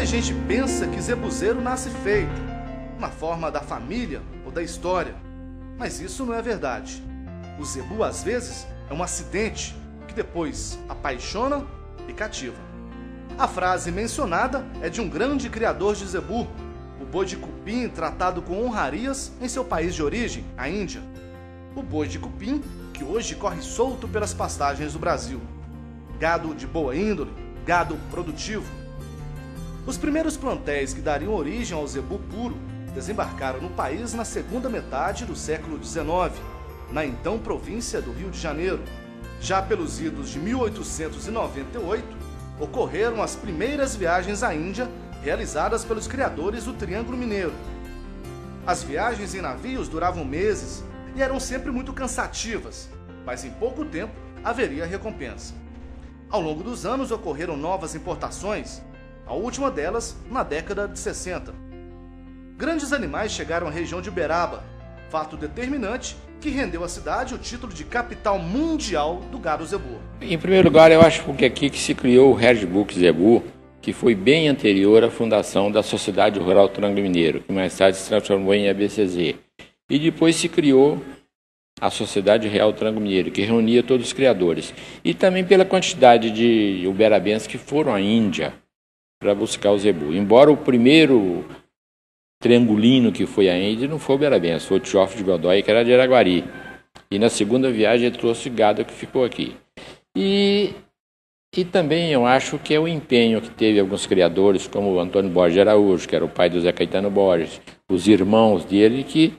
gente pensa que zebuzeiro nasce feito, na forma da família ou da história, mas isso não é verdade. O zebu, às vezes, é um acidente que depois apaixona e cativa. A frase mencionada é de um grande criador de zebu, o boi de cupim tratado com honrarias em seu país de origem, a Índia. O boi de cupim, que hoje corre solto pelas pastagens do Brasil. Gado de boa índole, gado produtivo. Os primeiros plantéis que dariam origem ao zebu puro desembarcaram no país na segunda metade do século XIX, na então província do Rio de Janeiro. Já pelos idos de 1898, ocorreram as primeiras viagens à Índia realizadas pelos criadores do Triângulo Mineiro. As viagens em navios duravam meses e eram sempre muito cansativas, mas em pouco tempo haveria recompensa. Ao longo dos anos ocorreram novas importações, a última delas na década de 60. Grandes animais chegaram à região de Uberaba, fato determinante que rendeu à cidade o título de capital mundial do gado zebu. Em primeiro lugar, eu acho que aqui que se criou o Redbook Zebu, que foi bem anterior à fundação da Sociedade Rural Triângulo Mineiro, que mais tarde se transformou em ABCZ. E depois se criou a Sociedade Real Triângulo Mineiro, que reunia todos os criadores. E também pela quantidade de uberabenses que foram à Índia para buscar o zebu. Embora o primeiro triangulino que foi à Índia não foi o uberabense, foi o Tioff de Godoy, que era de Araguari. E na segunda viagem ele trouxe gado que ficou aqui. E também eu acho que é o empenho que teve alguns criadores, como o Antônio Borges de Araújo, que era o pai do Zé Caetano Borges, os irmãos dele, que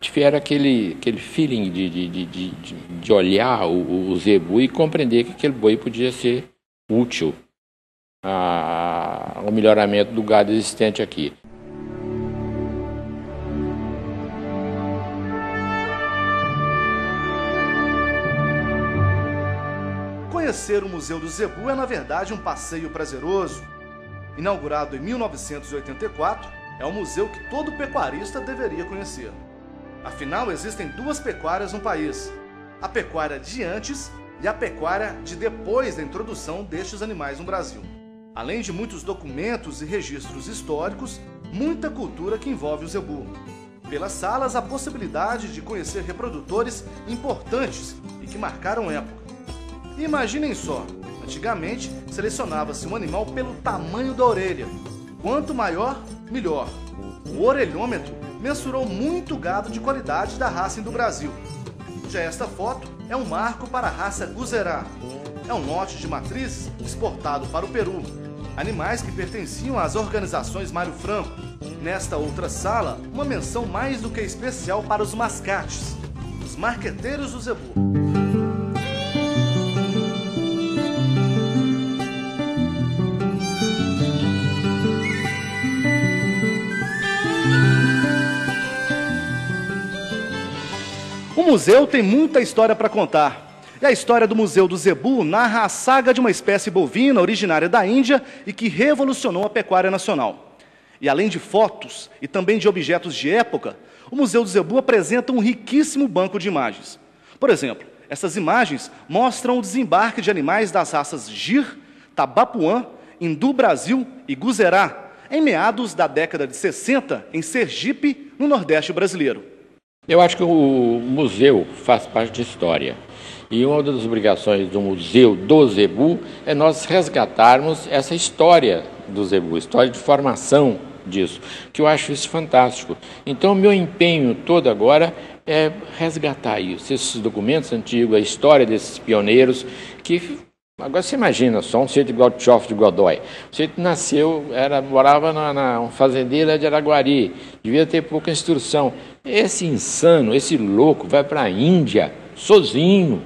tiveram aquele feeling de olhar o zebu e compreender que aquele boi podia ser útil ao melhoramento do gado existente aqui. Conhecer o Museu do Zebu é, na verdade, um passeio prazeroso. Inaugurado em 1984, é um museu que todo pecuarista deveria conhecer. Afinal, existem duas pecuárias no país: a pecuária de antes e a pecuária de depois da introdução destes animais no Brasil. Além de muitos documentos e registros históricos, muita cultura que envolve o zebu. Pelas salas, a possibilidade de conhecer reprodutores importantes e que marcaram época. Imaginem só, antigamente selecionava-se um animal pelo tamanho da orelha. Quanto maior, melhor. O orelhômetro mensurou muito gado de qualidade da raça do Brasil. Já esta foto é um marco para a raça Guzerá. É um lote de matrizes exportado para o Peru. Animais que pertenciam às organizações Mário Franco. Nesta outra sala, uma menção mais do que especial para os mascates, os marqueteiros do zebu. O museu tem muita história para contar. E a história do Museu do Zebu narra a saga de uma espécie bovina originária da Índia e que revolucionou a pecuária nacional. E além de fotos e também de objetos de época, o Museu do Zebu apresenta um riquíssimo banco de imagens. Por exemplo, essas imagens mostram o desembarque de animais das raças Gir, Tabapuã, Indu-Brasil e Guzerá, em meados da década de 60, em Sergipe, no Nordeste brasileiro. Eu acho que o museu faz parte de história. E uma das obrigações do Museu do Zebu é nós resgatarmos essa história do zebu, história de formação disso, que eu acho isso fantástico. Então, o meu empenho todo agora é resgatar isso, esses documentos antigos, a história desses pioneiros, que agora você imagina, só um sujeito igual o Tioff de Godoy. O sujeito nasceu, morava na fazendeira de Araguari, devia ter pouca instrução. Esse insano, esse louco, vai para a Índia, sozinho,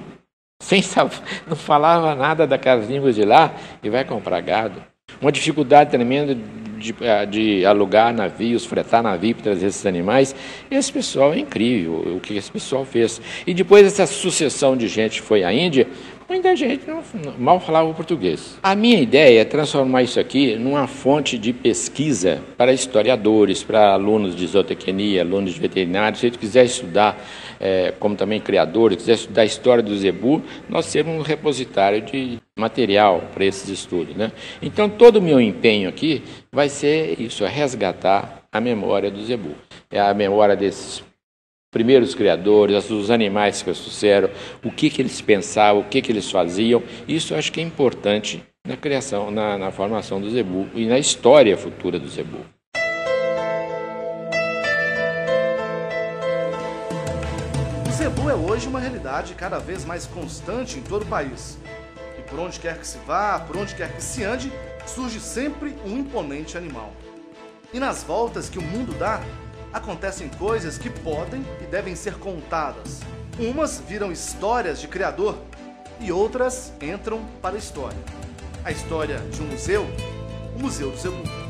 sem saber, não falava nada daquelas línguas de lá, e vai comprar gado. Uma dificuldade tremenda de alugar navios, fretar navio para trazer esses animais. Esse pessoal é incrível, o que esse pessoal fez. E depois essa sucessão de gente que foi à Índia, muita gente mal falava o português. A minha ideia é transformar isso aqui numa fonte de pesquisa para historiadores, para alunos de zootecnia, alunos de veterinário, se ele quiser estudar como também criadores, quiser estudar a história do zebu, nós temos um repositório de material para esses estudos, né? Então, todo o meu empenho aqui vai ser isso, é resgatar a memória do zebu. É a memória desses primeiros criadores, os animais que eles trouxeram, o que eles pensavam, o que eles faziam. Isso eu acho que é importante na criação, na formação do zebu e na história futura do zebu. O zebu é hoje uma realidade cada vez mais constante em todo o país. E por onde quer que se vá, por onde quer que se ande, surge sempre um imponente animal. E nas voltas que o mundo dá, acontecem coisas que podem e devem ser contadas. Umas viram histórias de criador e outras entram para a história. A história de um museu, o Museu do Zebu.